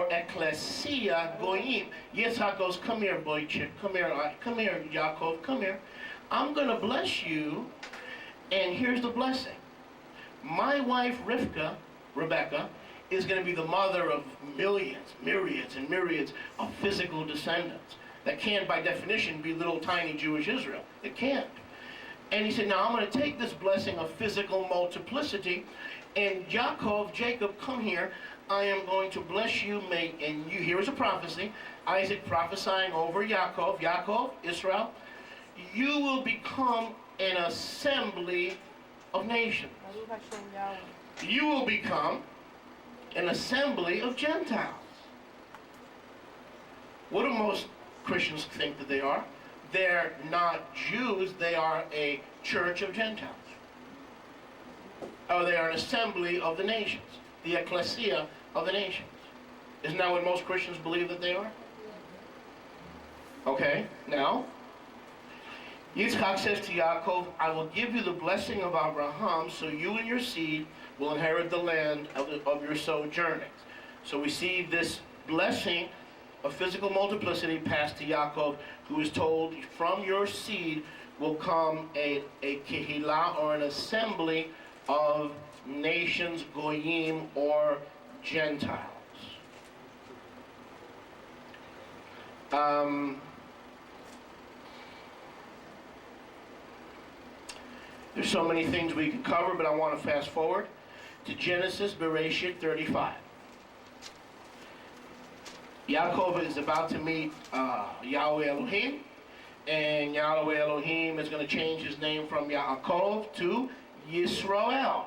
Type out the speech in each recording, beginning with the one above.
Ecclesia Goyim. Yitzhak goes, come here, boy chick. Come here, Yaakov, come here. I'm going to bless you, and here's the blessing. My wife, Rebecca, is going to be the mother of millions, myriads, and myriads of physical descendants that can't, by definition, be little tiny Jewish Israel. It can't. And he said, now I'm going to take this blessing of physical multiplicity, and Jacob, come here. I am going to bless you, and you, here is a prophecy. Isaac prophesying over Yaakov, Israel. You will become an assembly of nations. You will become an assembly of Gentiles. What do most Christians think that they are? They're not Jews, they are a church of Gentiles. Or they are an assembly of the nations. The ecclesia of the nations. Isn't that what most Christians believe that they are? Okay, now, Yitzchak says to Yaakov, I will give you the blessing of Abraham, so you and your seed will inherit the land of your sojournings. So we see this blessing of physical multiplicity passed to Yaakov, who is told, from your seed will come a kehillah, or an assembly of nations, goyim, or Gentiles. There's so many things we could cover, but I want to fast forward to Genesis, Bereshit 35. Yaakov is about to meet Yahweh Elohim, and Yahweh Elohim is going to change his name from Yaakov to Yisrael.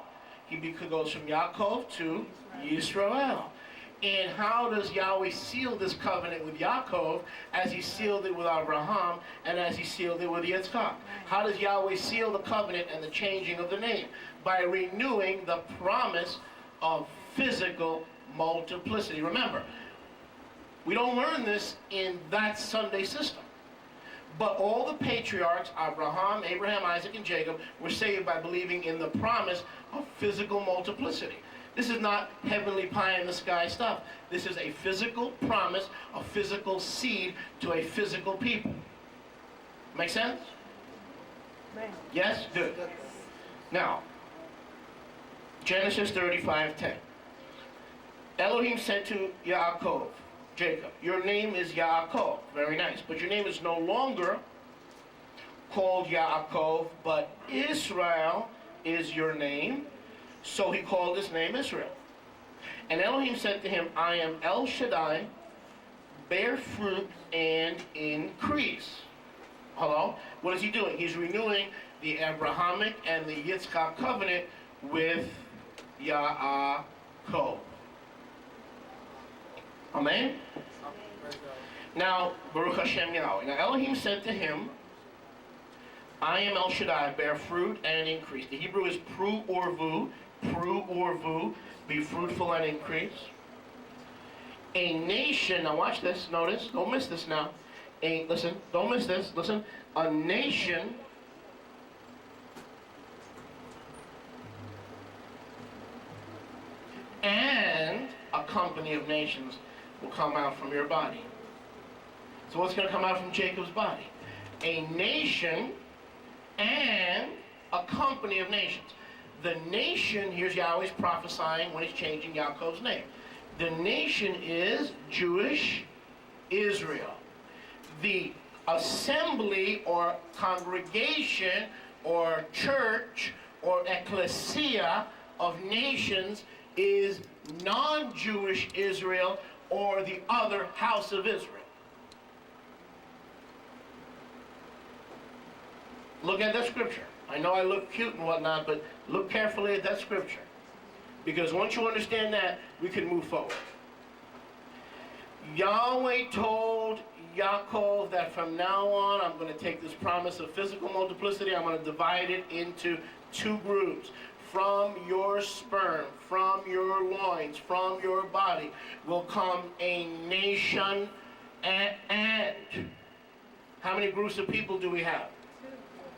He goes from Yaakov to Yisrael. And how does Yahweh seal this covenant with Yaakov as he sealed it with Abraham and as he sealed it with Yitzchak? How does Yahweh seal the covenant and the changing of the name? By renewing the promise of physical multiplicity. Remember, we don't learn this in that Sunday system. But all the patriarchs, Abraham, Isaac, and Jacob, were saved by believing in the promise of physical multiplicity. This is not heavenly pie in the sky stuff. This is a physical promise, a physical seed to a physical people. Make sense? Yes? Good. Now, Genesis 35:10. Elohim said to Yaakov, Jacob, your name is Yaakov. Very nice. But your name is no longer called Yaakov, but Israel is your name. So he called his name Israel. And Elohim said to him, I am El Shaddai, bear fruit and increase. Hello? What is he doing? He's renewing the Abrahamic and the Yitzchak covenant with Yaakov. Amen? Now, Baruch Hashem Yahweh. Now Elohim said to him, I am El Shaddai, bear fruit and increase. The Hebrew is pru orvu, be fruitful and increase. A nation, now watch this, notice, don't miss this now. Listen, don't miss this, listen. A nation and a company of nations will come out from your body. So what's going to come out from Jacob's body? A nation and a company of nations. The nation, here's Yahweh's prophesying when he's changing Yaakov's name. The nation is Jewish Israel. The assembly or congregation or church or ecclesia of nations is non-Jewish Israel or the other house of Israel. Look at that scripture. I know I look cute and whatnot, but look carefully at that scripture. Because once you understand that, we can move forward. Yahweh told Yaakov that from now on, I'm going to take this promise of physical multiplicity, I'm going to divide it into two groups. From your sperm, from your loins, from your body will come a nation and how many groups of people do we have?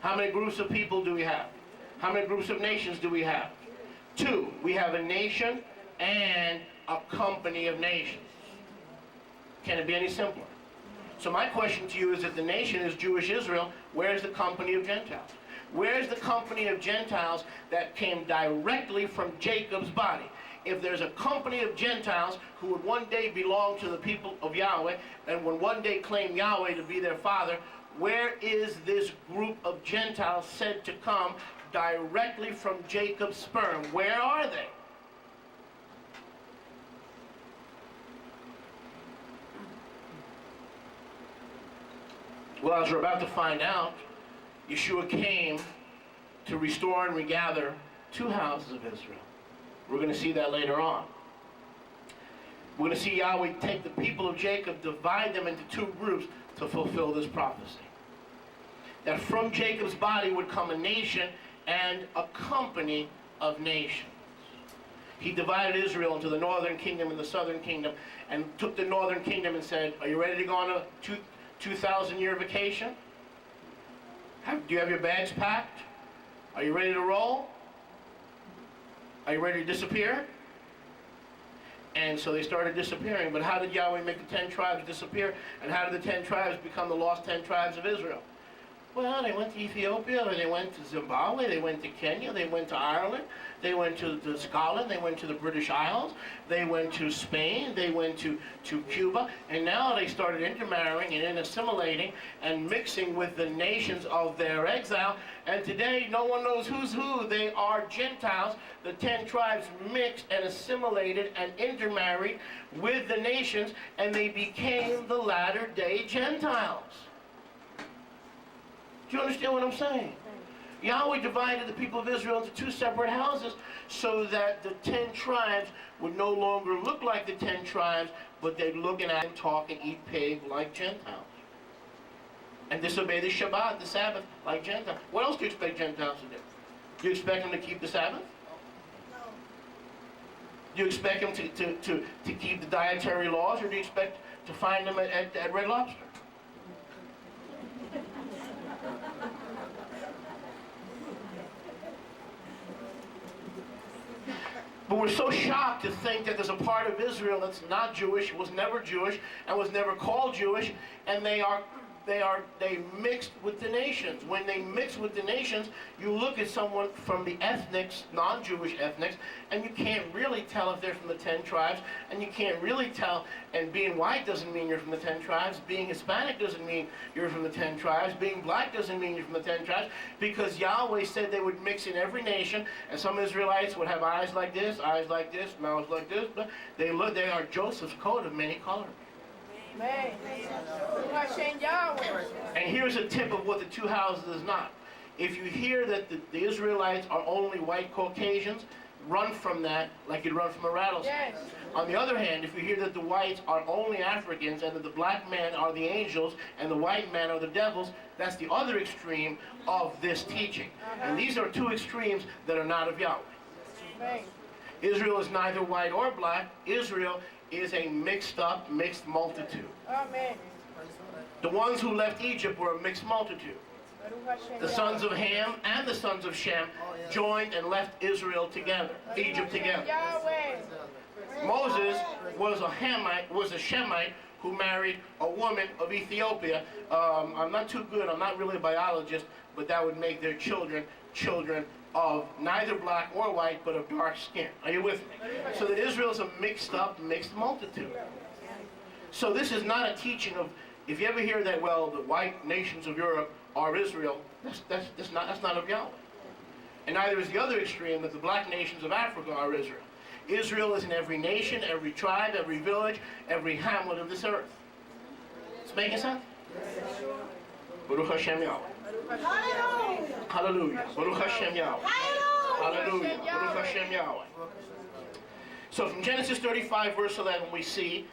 How many groups of people do we have? How many groups of nations do we have? Two. We have a nation and a company of nations. Can it be any simpler? So my question to you is, that the nation is Jewish Israel, where's the company of Gentiles? Where's the company of Gentiles that came directly from Jacob's body? If there's a company of Gentiles who would one day belong to the people of Yahweh and would one day claim Yahweh to be their father, where is this group of Gentiles said to come directly from Jacob's sperm? Where are they? Well, as we're about to find out, Yeshua came to restore and regather two houses of Israel. We're going to see that later on. We're going to see Yahweh take the people of Jacob, divide them into two groups to fulfill this prophecy. That from Jacob's body would come a nation and a company of nations. He divided Israel into the northern kingdom and the southern kingdom, and took the northern kingdom and said, are you ready to go on a 2,000-year vacation? Do you have your bags packed? Are you ready to roll? Are you ready to disappear? And so they started disappearing. But how did Yahweh make the 10 tribes disappear? And how did the 10 tribes become the lost 10 tribes of Israel? Well, they went to Ethiopia, they went to Zimbabwe, they went to Kenya, they went to Ireland, they went to Scotland, they went to the British Isles, they went to Spain, they went to Cuba, and now they started intermarrying and assimilating and mixing with the nations of their exile. And today, no one knows who's who. They are Gentiles. The 10 tribes mixed and assimilated and intermarried with the nations, and they became the latter-day Gentiles. Do you understand what I'm saying? Yahweh divided the people of Israel into two separate houses so that the 10 tribes would no longer look like the 10 tribes, but they'd look and act and talk and eat pig like Gentiles. And disobey the Shabbat, the Sabbath, like Gentiles. What else do you expect Gentiles to do? Do you expect them to keep the Sabbath? No. Do you expect them to keep the dietary laws, or do you expect to find them at Red Lobster? But we're so shocked to think that there's a part of Israel that's not Jewish, was never Jewish, and was never called Jewish, and they mixed with the nations. When they mix with the nations, you look at someone from the ethnics, non-Jewish ethnics, and you can't really tell if they're from the 10 tribes, and you can't really tell, and being white doesn't mean you're from the 10 tribes, being Hispanic doesn't mean you're from the 10 tribes, being black doesn't mean you're from the 10 tribes, because Yahweh said they would mix in every nation, and some Israelites would have eyes like this, mouths like this, but they are Joseph's coat of many colors. And here's a tip of what the two houses is not. If you hear that the Israelites are only white Caucasians, run from that like you'd run from a rattlesnake. Yes. On the other hand, if you hear that the whites are only Africans and that the black men are the angels and the white men are the devils, that's the other extreme of this teaching. And these are two extremes that are not of Yahweh. Right. Israel is neither white or black. Israel is a mixed multitude. Amen. The ones who left Egypt were a mixed multitude. The sons of Ham and the sons of Shem joined and left Israel together, Egypt together. Moses was a Shemite who married a woman of Ethiopia. I'm not too good, I'm not really a biologist, but that would make their children of neither black or white, but of dark skin. Are you with me? So that Israel is a mixed multitude. So this is not a teaching of, if you ever hear that, well, the white nations of Europe are Israel, that's not of Yahweh. And neither is the other extreme, that the black nations of Africa are Israel. Israel is in every nation, every tribe, every village, every hamlet of this earth. It's making sense? Baruch Hashem Yahweh. Hallelujah. Hallelujah. Baruch Hashem Yahweh. Hallelujah. Baruch Hashem Yahweh. So from Genesis 35 verse 11 we see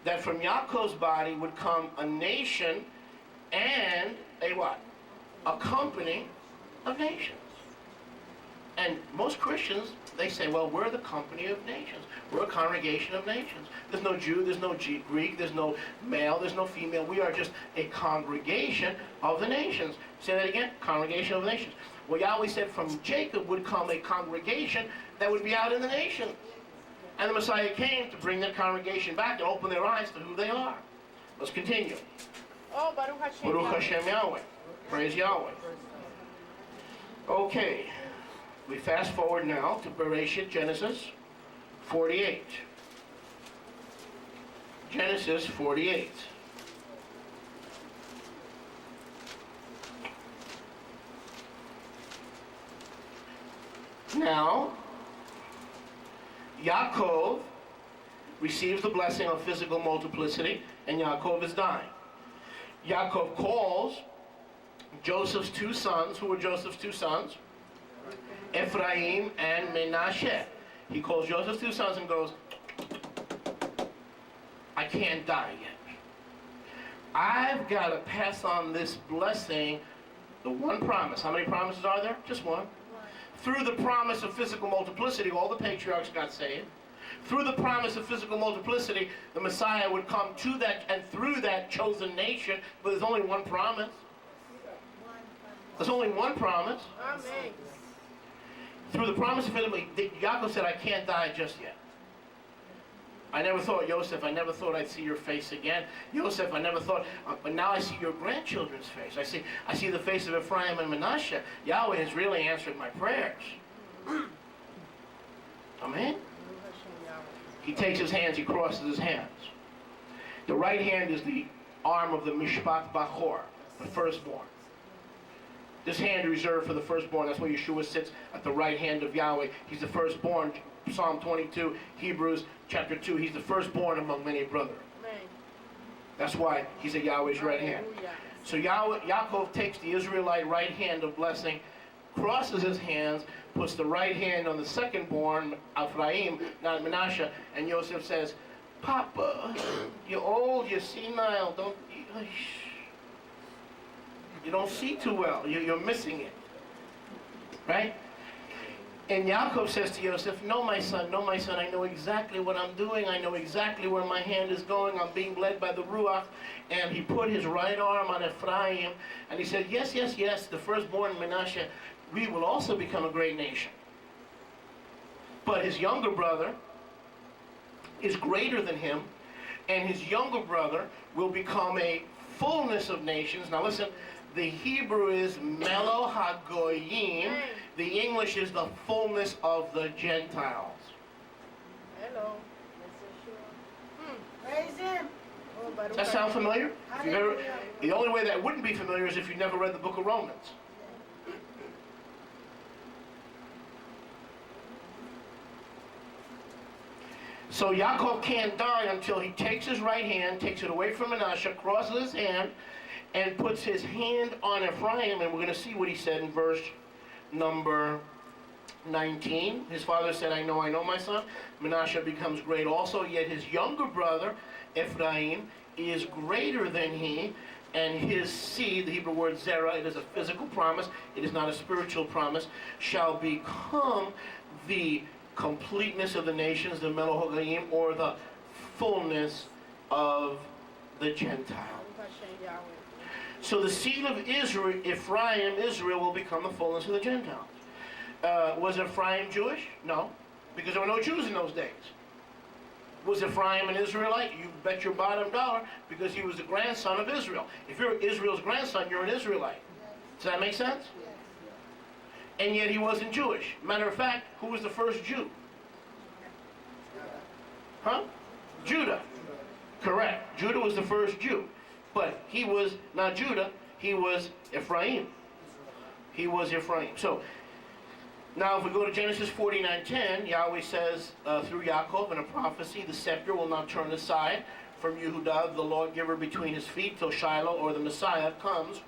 that from Yaakov's body would come a nation and a what? A company of nations. And most Christians, they say, well, we're the company of nations. We're a congregation of nations. There's no Jew, there's no Greek, there's no male, there's no female. We are just a congregation of the nations. Say that again, congregation of the nations. Well, Yahweh said from Jacob would come a congregation that would be out in the nations. And the Messiah came to bring that congregation back and open their eyes to who they are. Let's continue. Oh, Baruch Hashem. Baruch Hashem Yahweh. Praise Yahweh. Okay. We fast forward now to Bereshit, Genesis 48. Genesis 48. Now, Yaakov receives the blessing of physical multiplicity, and Yaakov is dying. Yaakov calls Joseph's two sons. Who were Joseph's two sons? Ephraim and Menashe. He calls Joseph's two sons and goes, I can't die yet. I've got to pass on this blessing, the one promise. How many promises are there? Just one. Through the promise of physical multiplicity, all the patriarchs got saved. Through the promise of physical multiplicity, the Messiah would come to that and through that chosen nation, but there's only one promise. There's only one promise. Amen. Through the promise of physical, Yaakov said, I can't die just yet. I never thought, Yosef, I never thought I'd see your face again. Yosef, I never thought, but now I see your grandchildren's face. I see the face of Ephraim and Menashe. Yahweh has really answered my prayers. Amen? He takes his hands, he crosses his hands. The right hand is the arm of the Mishpat Bachor, the firstborn. This hand is reserved for the firstborn. That's where Yeshua sits at the right hand of Yahweh. He's the firstborn. Psalm 22, Hebrews chapter 2. He's the firstborn among many brethren. That's why he's at Yahweh's right hand. So Yaakov takes the Israelite right hand of blessing, crosses his hands, puts the right hand on the secondborn, Ephraim, not Menashe, and Yosef says, Papa, you're old, you're senile, you don't see too well, you're missing it. Right? And Yaakov says to Yosef, no, my son, I know exactly what I'm doing. I know exactly where my hand is going. I'm being led by the Ruach. And he put his right arm on Ephraim, and he said, yes, the firstborn Menashe, we will also become a great nation. But his younger brother is greater than him, and his younger brother will become a fullness of nations. Now listen, the Hebrew is Melo HaGoyim. The English is the fullness of the Gentiles. Hello. Praise him. Does that sound familiar? The only way that wouldn't be familiar is if you never read the book of Romans. So Yaakov can't die until he takes his right hand, takes it away from Menashe, crosses his hand, and puts his hand on Ephraim, and we're going to see what he said in verse number 19. His father said, I know, my son. Menashe becomes great also, yet his younger brother, Ephraim, is greater than he, and his seed, the Hebrew word zerah, it is a physical promise, it is not a spiritual promise, shall become the completeness of the nations, the Melo HaGoyim, or the fullness of the Gentiles. So the seed of Israel, Israel will become the fullness of the Gentiles. Was Ephraim Jewish? No, because there were no Jews in those days. Was Ephraim an Israelite? You bet your bottom dollar, because he was the grandson of Israel. If you're Israel's grandson, you're an Israelite. Does that make sense? And yet he wasn't Jewish. Matter of fact, who was the first Jew? Huh? Judah. Correct. Judah was the first Jew. But he was not Judah, he was Ephraim. He was Ephraim. So, now if we go to Genesis 49:10, Yahweh says through Yaakov in a prophecy, the scepter will not turn aside from Yehudah, the lawgiver between his feet, till Shiloh, or the Messiah, comes.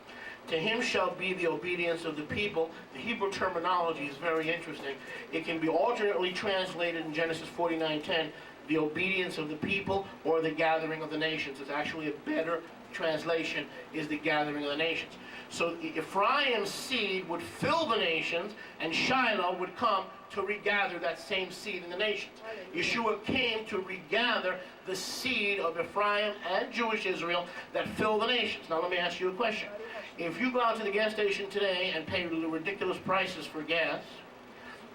To him shall be the obedience of the people. The Hebrew terminology is very interesting. It can be alternately translated in Genesis 49:10, the obedience of the people, or the gathering of the nations. It's actually a better translation, is the gathering of the nations. So Ephraim's seed would fill the nations, and Shiloh would come to regather that same seed in the nations. Yeshua came to regather the seed of Ephraim and Jewish Israel that fill the nations. Now let me ask you a question. If you go out to the gas station today and pay ridiculous prices for gas,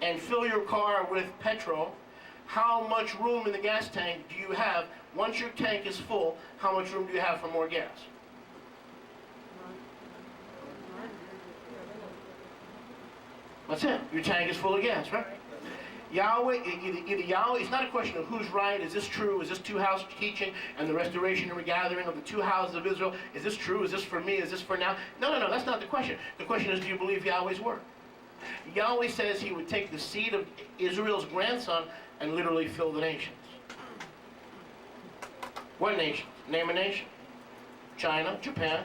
and fill your car with petrol, how much room in the gas tank do you have once your tank is full, how much room do you have for more gas? That's it. Your tank is full of gas, right? Yahweh, either Yahweh, it's not a question of who's right, is this true, is this two-house teaching and the restoration and regathering of the two houses of Israel, is this true, is this for me, is this for now? No, that's not the question. The question is, do you believe Yahweh's word? Yahweh says he would take the seed of Israel's grandson and literally fill the nations. What nation? Name a nation. China, Japan,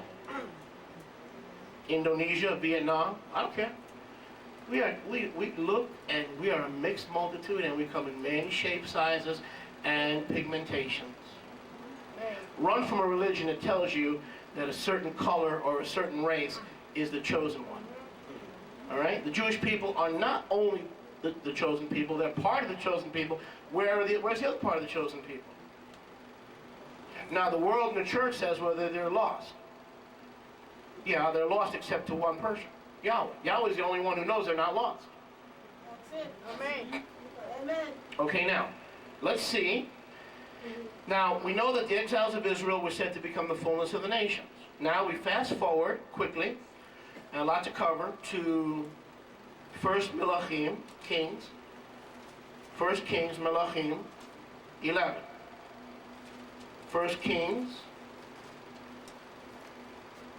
Indonesia, Vietnam, I don't care. We look and we are a mixed multitude and we come in many shapes, sizes, and pigmentations. Run from a religion that tells you that a certain color or a certain race is the chosen one. All right? The Jewish people are not only the chosen people, they're part of the chosen people. Where's the other part of the chosen people? Now the world and the church says whether they're lost. Yeah, they're lost except to one person. Yahweh. Yahweh is the only one who knows they're not lost. That's it. Amen. Amen. Okay, now, let's see. Now, we know that the exiles of Israel were said to become the fullness of the nations. Now, we fast forward quickly, and a lot to cover, to 1 Melachim, Kings. 1 Kings, Melachim, 11. 1 Kings,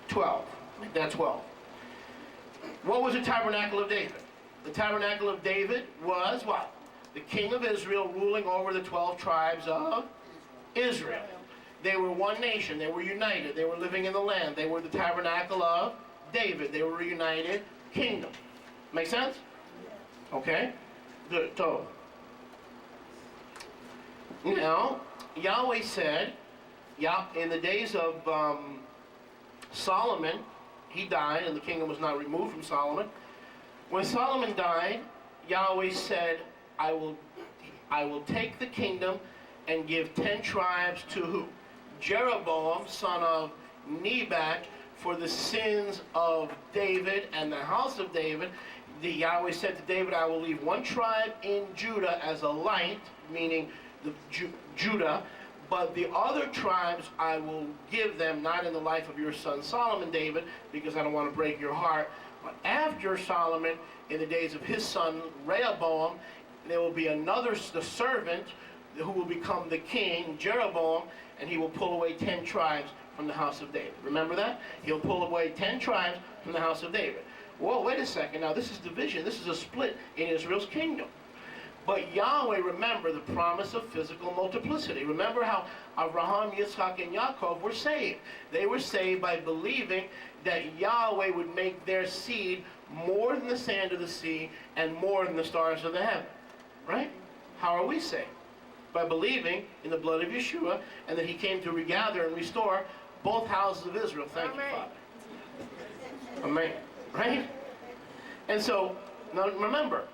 12. Make that 12. What was the tabernacle of David? The tabernacle of David was what? The king of Israel ruling over the 12 tribes of Israel. They were one nation. They were united. They were living in the land. They were the tabernacle of David. They were a united kingdom. Make sense? Okay? Good. So, now, Yahweh said, in the days of Solomon, he died and the kingdom was not removed from Solomon. When Solomon died, Yahweh said, I will take the kingdom and give 10 tribes to who? Jeroboam, son of Nebat, for the sins of David and the house of David. The Yahweh said to David, I will leave one tribe in Judah as a light, meaning the Judah, but the other tribes I will give them, not in the life of your son Solomon, David, because I don't want to break your heart, but after Solomon, in the days of his son Rehoboam, there will be another, the servant, who will become the king, Jeroboam, and he will pull away 10 tribes from the house of David. Remember that? He'll pull away 10 tribes from the house of David. Whoa, wait a second. Now, this is division. This is a split in Israel's kingdom. But Yahweh, remember the promise of physical multiplicity. Remember how Abraham, Yitzchak, and Yaakov were saved. They were saved by believing that Yahweh would make their seed more than the sand of the sea and more than the stars of the heaven. Right? How are we saved? By believing in the blood of Yeshua and that he came to regather and restore both houses of Israel. Thank you, Father. Amen. Right? And so, now remember,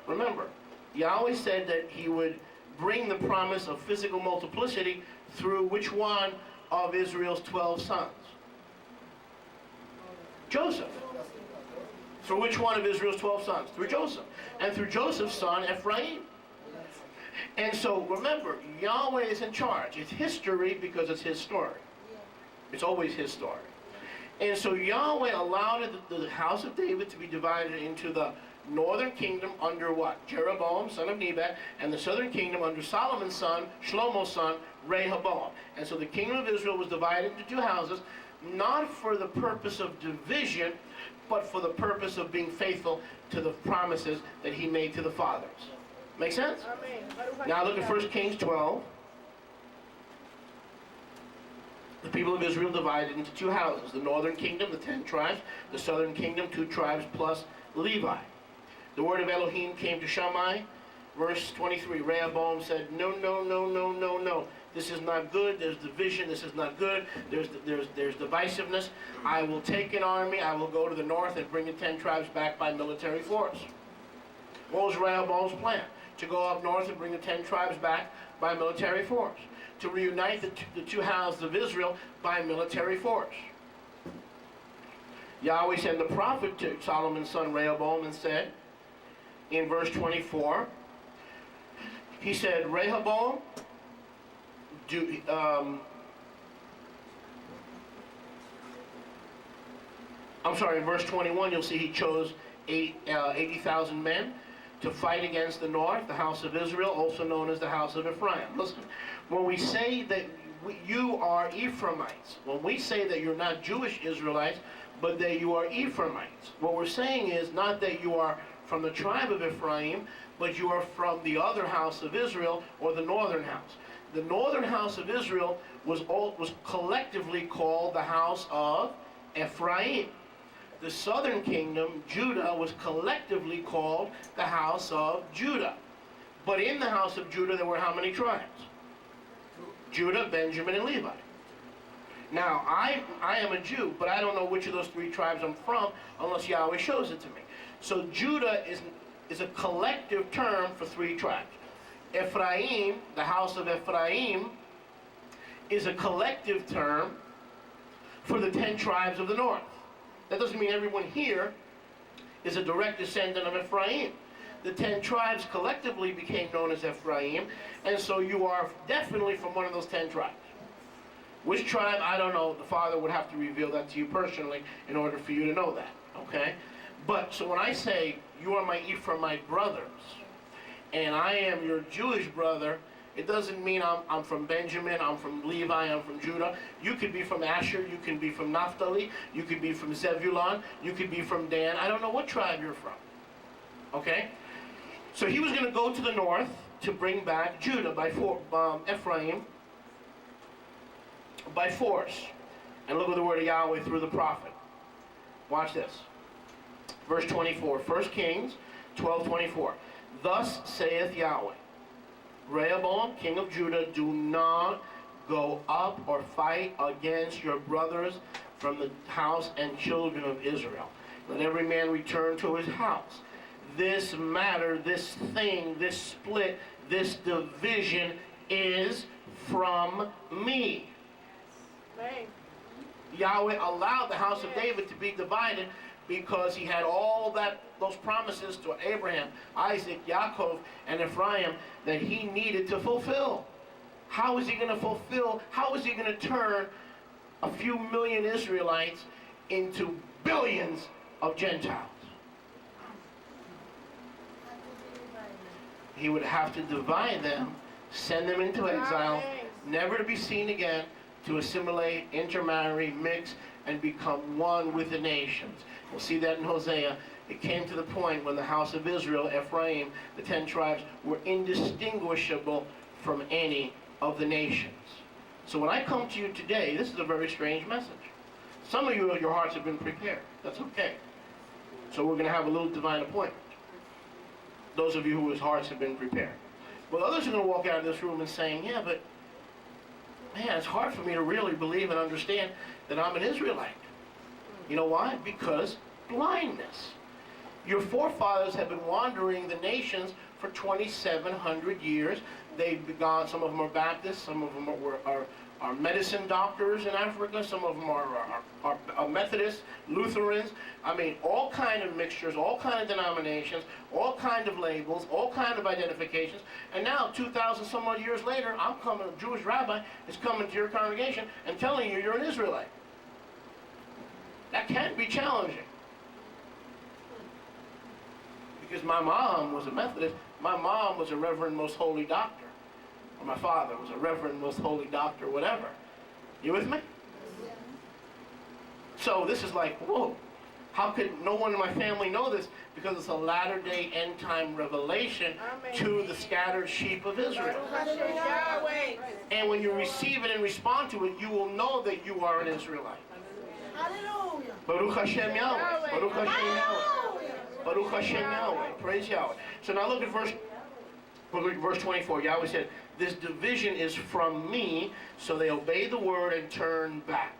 Yahweh said that he would bring the promise of physical multiplicity through which one of Israel's 12 sons? Joseph. Through which one of Israel's 12 sons? Through Joseph. And through Joseph's son, Ephraim. And so, remember, Yahweh is in charge. It's history because it's his story. It's always his story. And so Yahweh allowed the house of David to be divided into the northern kingdom under what? Jeroboam, son of Nebat, and the southern kingdom under Solomon's son, Shlomo's son, Rehoboam. And so the kingdom of Israel was divided into two houses, not for the purpose of division, but for the purpose of being faithful to the promises that he made to the fathers. Make sense? Now look at 1 Kings 12. The people of Israel divided into two houses. The northern kingdom, the 10 tribes. The southern kingdom, 2 tribes plus Levi. The word of Elohim came to Shammai. Verse 23. Rehoboam said, no. This is not good. There's division. This is not good. There's divisiveness. I will take an army. I will go to the north and bring the 10 tribes back by military force. What was Rehoboam's plan? To go up north and bring the 10 tribes back by military force. To reunite the two houses of Israel by military force. Yahweh sent the prophet to Solomon's son Rehoboam and said, in verse 24, he said, Rehoboam, in verse 21, you'll see he chose 80,000 men to fight against the north, the house of Israel, also known as the house of Ephraim. Listen, when we say that you are Ephraimites, when we say that you're not Jewish Israelites, but that you are Ephraimites, what we're saying is not that you are from the tribe of Ephraim, but you are from the other house of Israel, or the northern house. The northern house of Israel was collectively called the house of Ephraim. The southern kingdom, Judah, was collectively called the house of Judah. But in the house of Judah, there were how many tribes? Judah, Benjamin, and Levi. Now, I am a Jew, but I don't know which of those three tribes I'm from unless Yahweh shows it to me. So Judah is a collective term for three tribes. Ephraim, the house of Ephraim, is a collective term for the 10 tribes of the north. That doesn't mean everyone here is a direct descendant of Ephraim. The 10 tribes collectively became known as Ephraim, and so you are definitely from one of those 10 tribes. Which tribe, I don't know. The Father would have to reveal that to you personally in order for you to know that, okay? But, so when I say, you are my Ephraimite brothers, and I am your Jewish brother, it doesn't mean I'm from Benjamin, I'm from Levi, I'm from Judah. You could be from Asher, you can be from Naphtali, you could be from Zebulun, you could be from Dan. I don't know what tribe you're from, okay? So he was going to go to the north to bring back Judah Ephraim by force. And look at the word of Yahweh through the prophet. Watch this. Verse 24, 1 Kings 12:24. Thus saith Yahweh, Rehoboam, king of Judah, do not go up or fight against your brothers from the house and children of Israel. Let every man return to his house. This matter, this thing, this split, this division is from me. Right. Yahweh allowed the house of David to be divided because he had all those promises to Abraham, Isaac, Yaakov, and Ephraim that he needed to fulfill. How is he going to fulfill? How is he going to turn a few million Israelites into billions of Gentiles? He would have to divide them, send them into exile, never to be seen again, to assimilate, intermarry, mix, and become one with the nations. We'll see that in Hosea. It came to the point when the house of Israel, Ephraim, the 10 tribes, were indistinguishable from any of the nations. So when I come to you today, this is a very strange message. Some of you, your hearts have been prepared. That's okay. So we're going to have a little divine appointment. Those of you whose hearts have been prepared. But others are going to walk out of this room and saying, yeah, but man, it's hard for me to really believe and understand that I'm an Israelite. You know why? Because blindness. Your forefathers have been wandering the nations for 2,700 years. They've gone, some of them are Baptists, some of them are medicine doctors in Africa, some of them are Methodists, Lutherans. I mean, all kind of mixtures, all kind of denominations, all kind of labels, all kind of identifications. And now, 2,000 some odd years later, I'm coming, a Jewish rabbi is coming to your congregation and telling you you're an Israelite. That can't be challenging. Because my mom was a Methodist, my mom was a Reverend Most Holy Doctor. Or my father was a Reverend Most Holy Doctor, whatever. You with me? So this is like, whoa. How could no one in my family know this? Because it's a latter-day end-time revelation to the scattered sheep of Israel. And when you receive it and respond to it, you will know that you are an Israelite. Hallelujah. Baruch Hashem Yahweh. Baruch Hashem Yahweh. Baruch Hashem Yahweh. Praise Yahweh. So now look at verse 24. Yahweh said, this division is from me, so they obeyed the word and turned back.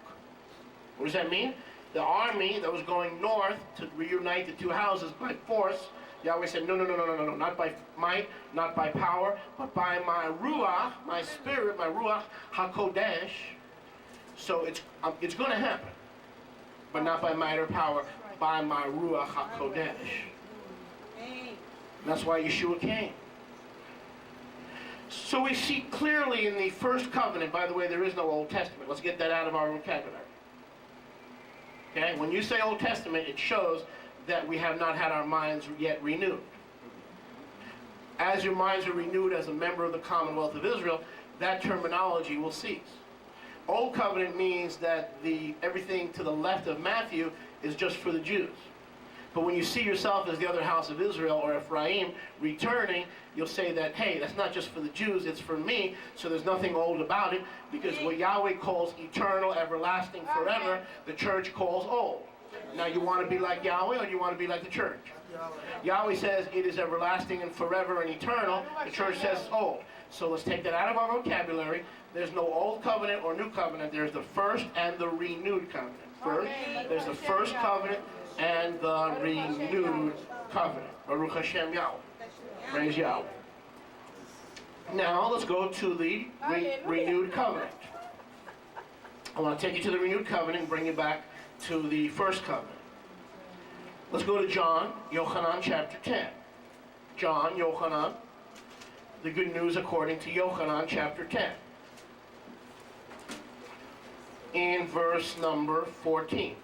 What does that mean? The army that was going north to reunite the two houses by force, Yahweh said, no, not by might, not by power, but by my Ruach, my spirit, my Ruach HaKodesh. So it's going to happen, but not by might or power, by my Ruach HaKodesh. That's why Yeshua came. So we see clearly in the first covenant, by the way, there is no Old Testament. Let's get that out of our vocabulary. Okay? When you say Old Testament, it shows that we have not had our minds yet renewed. As your minds are renewed as a member of the Commonwealth of Israel, that terminology will cease. Old Covenant means that everything to the left of Matthew is just for the Jews. But when you see yourself as the other house of Israel or Ephraim returning, you'll say that, hey, that's not just for the Jews, it's for me, so there's nothing old about it, because what Yahweh calls eternal, everlasting, forever, the church calls old. Now, you want to be like Yahweh, or do you want to be like the church? Yahweh says it is everlasting and forever and eternal. The church says it's old. So let's take that out of our vocabulary. There's no old covenant or new covenant. There's the first and the renewed covenant. First, there's the first covenant and the renewed covenant. Baruch Hashem Yahweh. Praise Yahweh. Now let's go to the renewed covenant. I want to take you to the renewed covenant and bring you back to the first covenant. Let's go to John, Yochanan chapter 10. John, Yochanan, the good news according to Yochanan chapter 10. In verse number 14.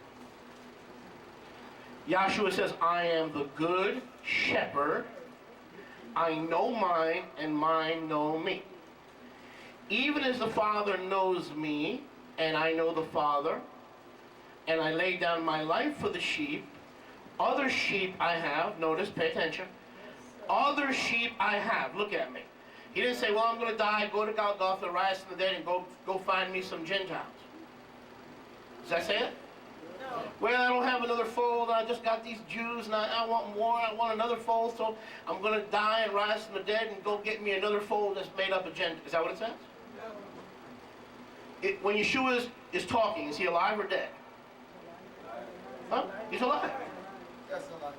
Yahshua says, I am the good shepherd. I know mine, and mine know me. Even as the Father knows me, and I know the Father, and I lay down my life for the sheep, other sheep I have, notice, pay attention, other sheep I have, look at me. He didn't say, well, I'm going to die, go to Golgotha, rise from the dead, and go find me some Gentiles. Does that say it? No. Well, I don't have another fold, I just got these Jews, and I want more, I want another fold, so I'm going to die and rise from the dead and go get me another fold that's made up of Gentiles. Is that what it says? No. When Yeshua is talking, is he alive or dead? Huh? He's alive.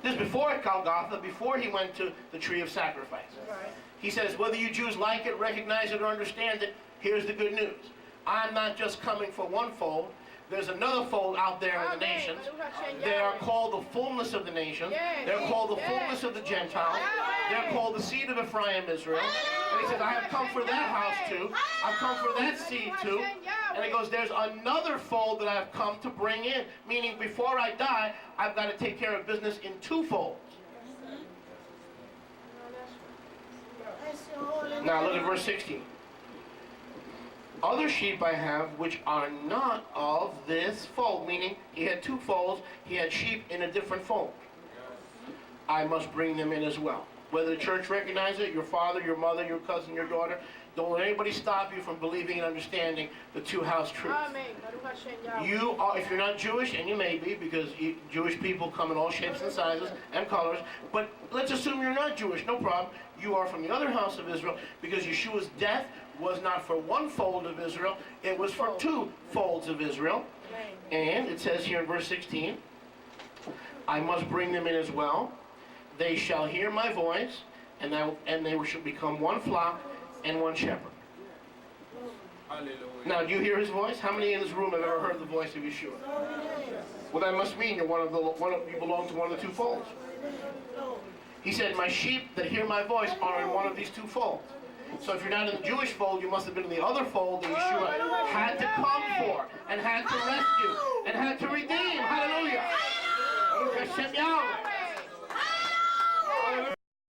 This is before at Golgotha, before he went to the tree of sacrifice. He says, whether you Jews like it, recognize it, or understand it, here's the good news. I'm not just coming for one fold. There's another fold out there in the nations. They are called the fullness of the nations. They're called the fullness of the Gentiles. They're called the seed of Ephraim, Israel. And he says, I have come for that house too. I've come for that seed too. And he goes, there's another fold that I've come to bring in. Meaning, before I die, I've got to take care of business in two folds. Now look at verse 16. Other sheep I have which are not of this fold. Meaning, he had two folds. He had sheep in a different fold. I must bring them in as well. Whether the church recognizes it, your father, your mother, your cousin, your daughter, don't let anybody stop you from believing and understanding the two-house truth. You are, if you're not Jewish, and you may be, because Jewish people come in all shapes and sizes and colors, but let's assume you're not Jewish, no problem. You are from the other house of Israel, because Yeshua's death was not for one fold of Israel, it was for two folds of Israel. And it says here in verse 16, I must bring them in as well. They shall hear my voice, and they shall become one flock and one shepherd. Hallelujah. Now, do you hear his voice? How many in this room have ever heard the voice of Yeshua? Well, that must mean you belong to one of the two folds. He said, my sheep that hear my voice are in one of these two folds. So if you're not in the Jewish fold, you must have been in the other fold that Yeshua had to come for, and had to rescue, and had to redeem. Hallelujah. Hashem Yahweh.